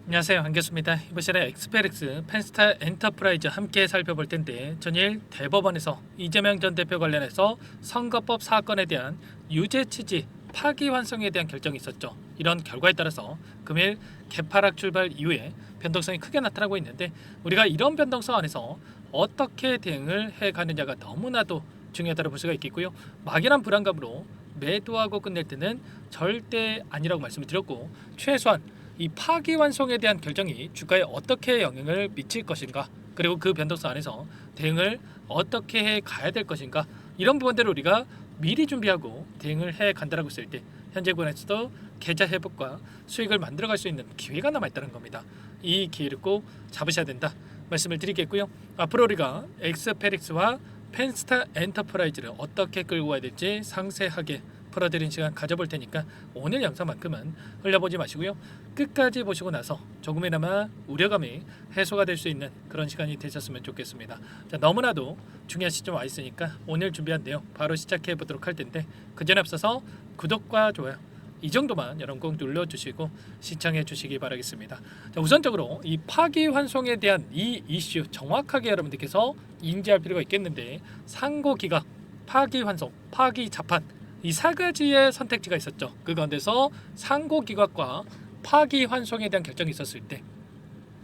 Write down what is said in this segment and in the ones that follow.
안녕하세요, 한교수입니다. 이번 시간에 엑스페릭스, 펜스타 엔터프라이즈 함께 살펴볼 텐데, 전일 대법원에서 이재명 전 대표 관련해서 선거법 사건에 대한 유죄 취지 파기환송에 대한 결정이 있었죠. 이런 결과에 따라서 금일 개파락 출발 이후에 변동성이 크게 나타나고 있는데, 우리가 이런 변동성 안에서 어떻게 대응을 해가느냐가 너무나도 중요하다고 볼 수가 있겠고요. 막연한 불안감으로 매도하고 끝낼 때는 절대 아니라고 말씀을 드렸고, 최소한 이 파기환송에 대한 결정이 주가에 어떻게 영향을 미칠 것인가, 그리고 그 변동성 안에서 대응을 어떻게 해 가야 될 것인가, 이런 부분들을 우리가 미리 준비하고 대응을 해 간다라고 했을 때 현재 구간에서도 계좌 회복과 수익을 만들어갈 수 있는 기회가 남아있다는 겁니다. 이 기회를 꼭 잡으셔야 된다 말씀을 드리겠고요. 앞으로 우리가 엑스페릭스와 펜스타 엔터프라이즈를 어떻게 끌고 가야 될지 상세하게 풀어드린 시간 가져볼 테니까 오늘 영상만큼은 흘려보지 마시고요. 끝까지 보시고 나서 조금이나마 우려감이 해소가 될 수 있는 그런 시간이 되셨으면 좋겠습니다. 자, 너무나도 중요한 시점 와 있으니까 오늘 준비한 내용 바로 시작해 보도록 할 텐데, 그 전에 앞서서 구독과 좋아요 이 정도만 여러분 꼭 눌러주시고 시청해 주시기 바라겠습니다. 자, 우선적으로 이 파기환송에 대한 이 이슈 정확하게 여러분들께서 인지할 필요가 있겠는데, 상고기각, 파기환송, 파기자판, 이 세 가지의 선택지가 있었죠. 그 가운데서 상고기각과 파기환송에 대한 결정이 있었을 때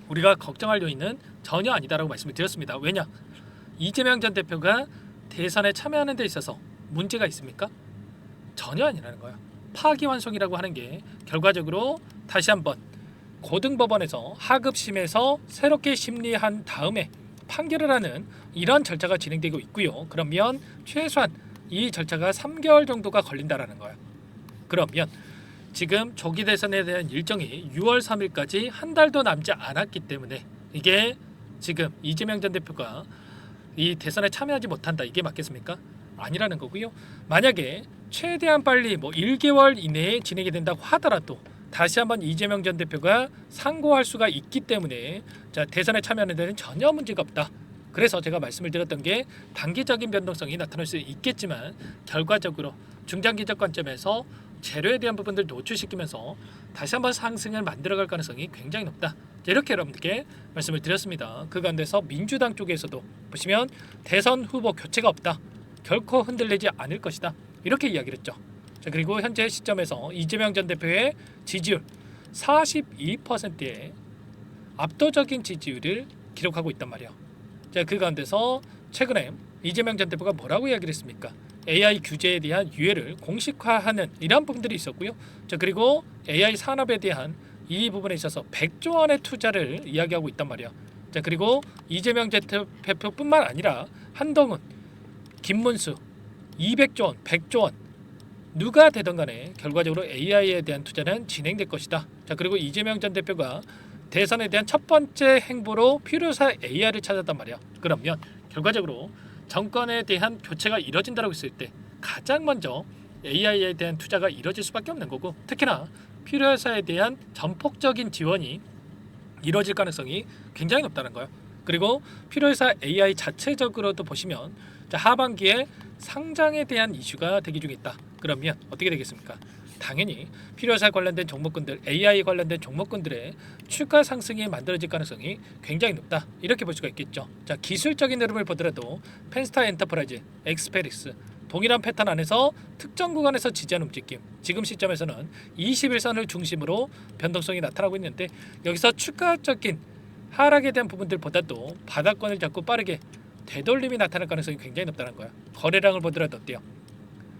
우리가 걱정할 요인은 전혀 아니다라고 말씀을 드렸습니다. 왜냐? 이재명 전 대표가 대선에 참여하는 데 있어서 문제가 있습니까? 전혀 아니라는 거예요. 파기환송이라고 하는 게 결과적으로 다시 한번 고등법원에서 하급심에서 새롭게 심리한 다음에 판결을 하는 이런 절차가 진행되고 있고요. 그러면 최소한 이 절차가 3개월 정도가 걸린다라는 거예요. 그러면 지금 조기 대선에 대한 일정이 6월 3일까지 한 달도 남지 않았기 때문에 이게 지금 이재명 전 대표가 이 대선에 참여하지 못한다, 이게 맞겠습니까? 아니라는 거고요. 만약에 최대한 빨리 1개월 이내에 진행이 된다고 하더라도 다시 한번 이재명 전 대표가 상고할 수가 있기 때문에 자, 대선에 참여하는 데는 전혀 문제가 없다. 그래서 제가 말씀을 드렸던 게 단기적인 변동성이 나타날 수 있겠지만 결과적으로 중장기적 관점에서 재료에 대한 부분들 노출시키면서 다시 한번 상승을 만들어갈 가능성이 굉장히 높다. 이렇게 여러분들께 말씀을 드렸습니다. 그 가운데서 민주당 쪽에서도 보시면 대선 후보 교체가 없다, 결코 흔들리지 않을 것이다, 이렇게 이야기를 했죠. 자, 그리고 현재 시점에서 이재명 전 대표의 지지율 42%의 압도적인 지지율을 기록하고 있단 말이에요. 자, 그 가운데서 최근에 이재명 전 대표가 뭐라고 이야기를 했습니까? AI 규제에 대한 유예를 공식화하는 이러한 부분들이 있었고요. 자, 그리고 AI 산업에 대한 이 부분에 있어서 100조 원의 투자를 이야기하고 있단 말이에요. 자, 그리고 이재명 전 대표뿐만 아니라 한동훈, 김문수 200조 원, 100조 원 누가 되던 간에 결과적으로 AI에 대한 투자는 진행될 것이다. 자, 그리고 이재명 전 대표가 대선에 대한 첫 번째 행보로 필요사 AI를 찾았단 말이야. 그러면 결과적으로 정권에 대한 교체가 이뤄진다고 했을 때 가장 먼저 AI에 대한 투자가 이뤄질 수밖에 없는 거고, 특히나 필요사에 대한 전폭적인 지원이 이뤄질 가능성이 굉장히 높다는 거예요. 그리고 필요회사 AI 자체적으로도 보시면 하반기에 상장에 대한 이슈가 대기 중에 있다. 그러면 어떻게 되겠습니까? 당연히 필요회사 관련된 종목군들, AI 관련된 종목군들의 추가 상승이 만들어질 가능성이 굉장히 높다, 이렇게 볼 수가 있겠죠. 자, 기술적인 흐름을 보더라도 펜스타 엔터프라이즈, 엑스페릭스 동일한 패턴 안에서 특정 구간에서 지지하는 움직임, 지금 시점에서는 21선을 중심으로 변동성이 나타나고 있는데, 여기서 추가적인 하락에 대한 부분들보다도 바닥권을 잡고 빠르게 되돌림이 나타날 가능성이 굉장히 높다는 거야. 거래량을 보더라도 어때요?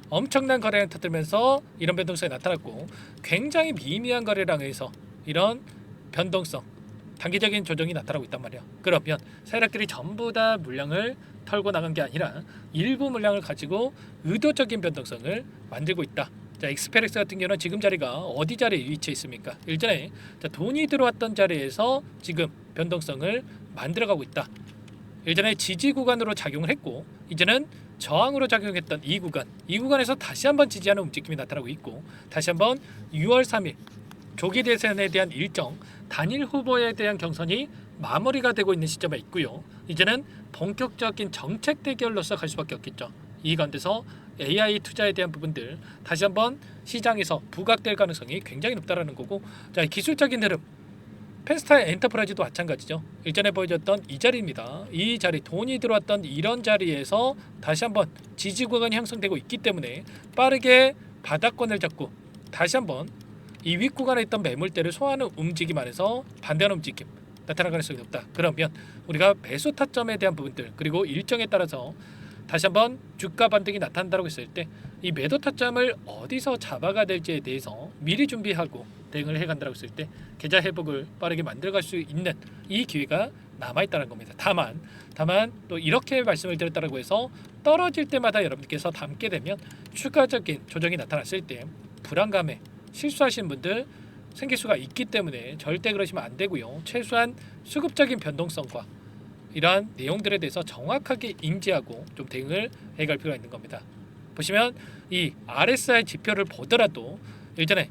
엄청난 거래량 터뜨리면서 이런 변동성이 나타났고, 굉장히 미미한 거래량에서 이런 변동성, 단기적인 조정이 나타나고 있단 말이야. 그러면 세력들이 전부 다 물량을 털고 나간 게 아니라 일부 물량을 가지고 의도적인 변동성을 만들고 있다. 자, 엑스페렉스 같은 경우는 지금 자리가 어디 자리에 위치해 있습니까? 일전에 돈이 들어왔던 자리에서 지금 변동성을 만들어가고 있다. 예전에 지지 구간으로 작용을 했고, 이제는 저항으로 작용했던 이 구간에서 다시 한번 지지하는 움직임이 나타나고 있고, 다시 한번 6월 3일 조기 대선에 대한 일정, 단일 후보에 대한 경선이 마무리가 되고 있는 시점에 있고요. 이제는 본격적인 정책 대결로서 갈 수밖에 없겠죠. 이 가운데서 AI 투자에 대한 부분들 다시 한번 시장에서 부각될 가능성이 굉장히 높다라는 거고, 자, 기술적인 흐름 펜스타 엔터프라이즈도 마찬가지죠. 일전에 보여줬던 이 자리입니다. 이 자리, 돈이 들어왔던 이런 자리에서 다시 한번 지지 구간이 형성되고 있기 때문에 빠르게 바닥권을 잡고 다시 한번 이 윗 구간에 있던 매물대를 소화하는 움직임 안에서 반대하는 움직임 나타날 가능성이 높다. 그러면 우리가 매수 타점에 대한 부분들 그리고 일정에 따라서 다시 한번 주가 반등이 나타난다고 했을 때 이 매도 타점을 어디서 잡아가야 될지에 대해서 미리 준비하고 대응을 해간다고 했을 때 계좌 회복을 빠르게 만들어갈 수 있는 이 기회가 남아있다는 겁니다. 다만 또 이렇게 말씀을 드렸다고 해서 떨어질 때마다 여러분께서 담게 되면 추가적인 조정이 나타났을 때 불안감에 실수하시는 분들 생길 수가 있기 때문에 절대 그러시면 안 되고요. 최소한 수급적인 변동성과 이러한 내용들에 대해서 정확하게 인지하고 좀 대응을 해갈 필요가 있는 겁니다. 보시면 이 RSI 지표를 보더라도 예전에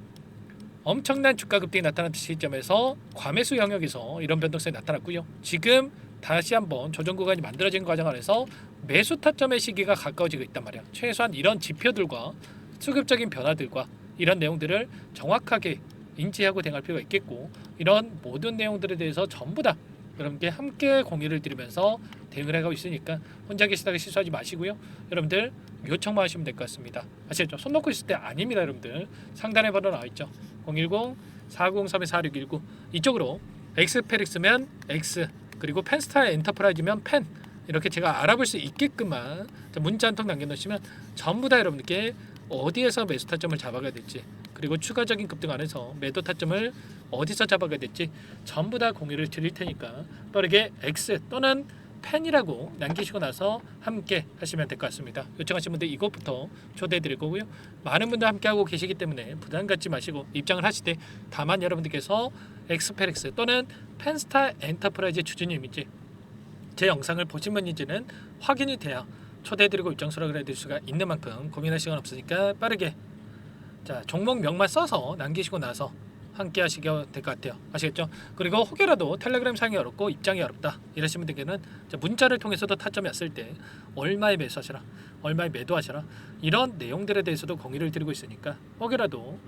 엄청난 주가 급등이 나타난 시점에서 과매수 영역에서 이런 변동성이 나타났고요. 지금 다시 한번 조정 구간이 만들어진 과정 안에서 매수 타점의 시기가 가까워지고 있단 말이야. 최소한 이런 지표들과 수급적인 변화들과 이런 내용들을 정확하게 인지하고 대응할 필요가 있겠고, 이런 모든 내용들에 대해서 전부 다 여러분께 함께 공유를 드리면서 대응을 해가고 있으니까 혼자 계시다가 실수하지 마시고요. 여러분들 요청만 하시면 될 것 같습니다. 아시겠죠? 손 놓고 있을 때 아닙니다. 여러분들 상단에 번호 나와있죠. 010-403-4619 이쪽으로 엑스페릭스면 X 그리고 펜스타 엔터프라이즈면 펜 이렇게 제가 알아볼 수 있게끔만 문자 한 통 남겨놓으시면 전부 다 여러분께 어디에서 매수 타점을 잡아가야 될지 그리고 추가적인 급등 안에서 매도 타점을 어디서 잡아가야 될지 전부 다 공유를 드릴 테니까 빠르게 X 또는 펜이라고 남기시고 나서 함께 하시면 될 것 같습니다. 요청하신 분들 이것부터 초대해 드릴 거고요. 많은 분들 함께 하고 계시기 때문에 부담 갖지 마시고 입장을 하시되, 다만 여러분들께서 엑스페릭스 또는 펜스타 엔터프라이즈 추진님인지 제 영상을 보신 분인지는 확인이 돼야 초대해드리고 입장 수락을 해드릴 수가 있는 만큼 고민할 시간 없으니까 빠르게 자 종목명만 써서 남기시고 나서 함께 하시게 될 것 같아요. 아시겠죠? 그리고 혹여라도 텔레그램 사용이 어렵고 입장이 어렵다 이러신 분들께는 문자를 통해서도 타점이 왔을 때 얼마에 매수하시라, 얼마에 매도하시라 이런 내용들에 대해서도 공유를 드리고 있으니까 혹여라도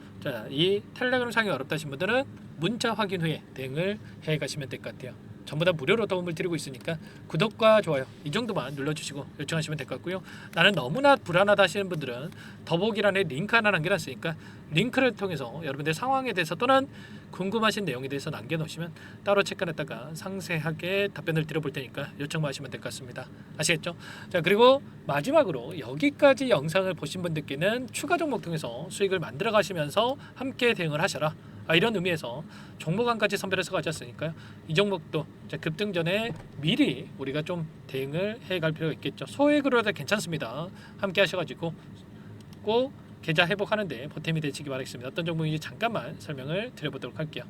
이 텔레그램 사용이 어렵다 하신 분들은 문자 확인 후에 대응을 해 가시면 될 것 같아요. 전부 다 무료로 도움을 드리고 있으니까 구독과 좋아요 이 정도만 눌러주시고 요청하시면 될 것 같고요. 나는 너무나 불안하다 하시는 분들은 더보기란에 링크 하나 남겨놨으니까 링크를 통해서 여러분들 상황에 대해서 또는 궁금하신 내용에 대해서 남겨놓으시면 따로 체크했다가 상세하게 답변을 드려볼 테니까 요청만 하시면 될 것 같습니다. 아시겠죠? 자, 그리고 마지막으로 여기까지 영상을 보신 분들께는 추가 종목 통해서 수익을 만들어 가시면서 함께 대응을 하셔라, 이런 의미에서 종목안까지 선별해서 가져왔으니까요. 이 종목도 급등 전에 미리 우리가 좀 대응을 해갈 필요가 있겠죠. 소액으로도 괜찮습니다. 함께 하셔가지고 꼭 계좌 회복하는데 보탬이 되시기 바라겠습니다. 어떤 종목인지 잠깐만 설명을 드려보도록 할게요.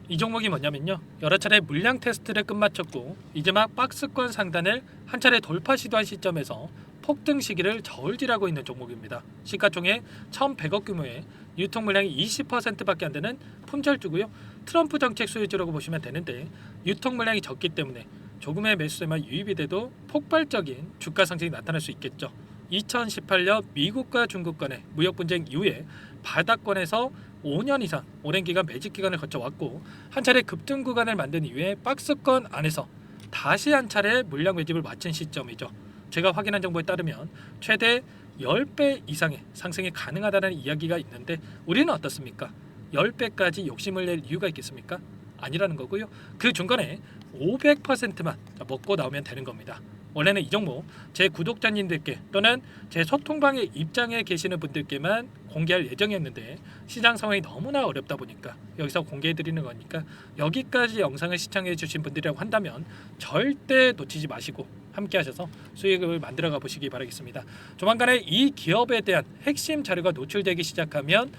이 종목이 뭐냐면요, 여러 차례 물량 테스트를 끝마쳤고 이제 막 박스권 상단을 한 차례 돌파 시도한 시점에서 폭등 시기를 저울질하고 있는 종목입니다. 시가총액 1,100억 규모의 유통 물량이 20%밖에 안 되는 품절주고요. 트럼프 정책 수혜주라고 보시면 되는데 유통 물량이 적기 때문에 조금의 매수세만 유입이 돼도 폭발적인 주가 상승이 나타날 수 있겠죠. 2018년 미국과 중국 간의 무역 분쟁 이후에 바닥권에서 5년 이상 오랜 기간 매집 기간을 거쳐왔고 한 차례 급등 구간을 만든 이후에 박스권 안에서 다시 한 차례 물량 매집을 마친 시점이죠. 제가 확인한 정보에 따르면 최대 10배 이상의 상승이 가능하다는 이야기가 있는데 우리는 어떻습니까? 10배까지 욕심을 낼 이유가 있겠습니까? 아니라는 거고요. 그 중간에 500%만 먹고 나오면 되는 겁니다. 원래는 이 종목 제 구독자님들께 또는 제 소통방에 입장해 계시는 분들께만 공개할 예정이었는데 시장 상황이 너무나 어렵다 보니까 여기서 공개해 드리는 거니까 여기까지 영상을 시청해 주신 분들이라고 한다면 절대 놓치지 마시고 함께 하셔서 수익을 만들어 가 보시기 바라겠습니다. 조만간에 이 기업에 대한 핵심 자료가 노출되기 시작하면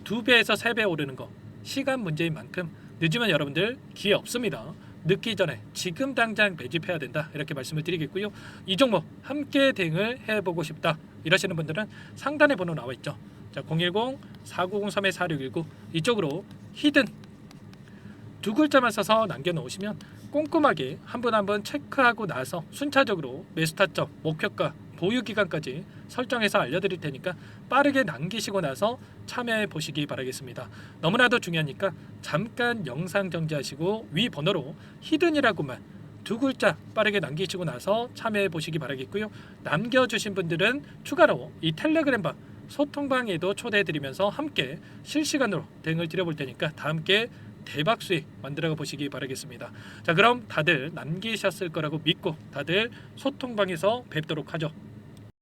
2배에서 3배 오르는 거 시간 문제인 만큼 늦으면 여러분들 기회 없습니다. 늦기 전에 지금 당장 매집해야 된다 이렇게 말씀을 드리겠고요. 이 종목 함께 대응을 해보고 싶다 이러시는 분들은 상단에 번호 나와 있죠. 자, 010-4903-4619 이쪽으로 히든 두 글자만 써서 남겨놓으시면 꼼꼼하게 한 분 한 분 체크하고 나서 순차적으로 매수 타점, 목표가, 보유 기간까지 설정해서 알려드릴 테니까 빠르게 남기시고 나서 참여해 보시기 바라겠습니다. 너무나도 중요하니까 잠깐 영상 정지하시고 위 번호로 히든이라고만 2글자 빠르게 남기시고 나서 참여해 보시기 바라겠고요. 남겨주신 분들은 추가로 이 텔레그램방 소통방에도 초대해드리면서 함께 실시간으로 대응을 드려볼 테니까 다 함께 대박 수익 만들어 보시기 바라겠습니다. 자, 그럼 다들 남기셨을 거라고 믿고 다들 소통방에서 뵙도록 하죠.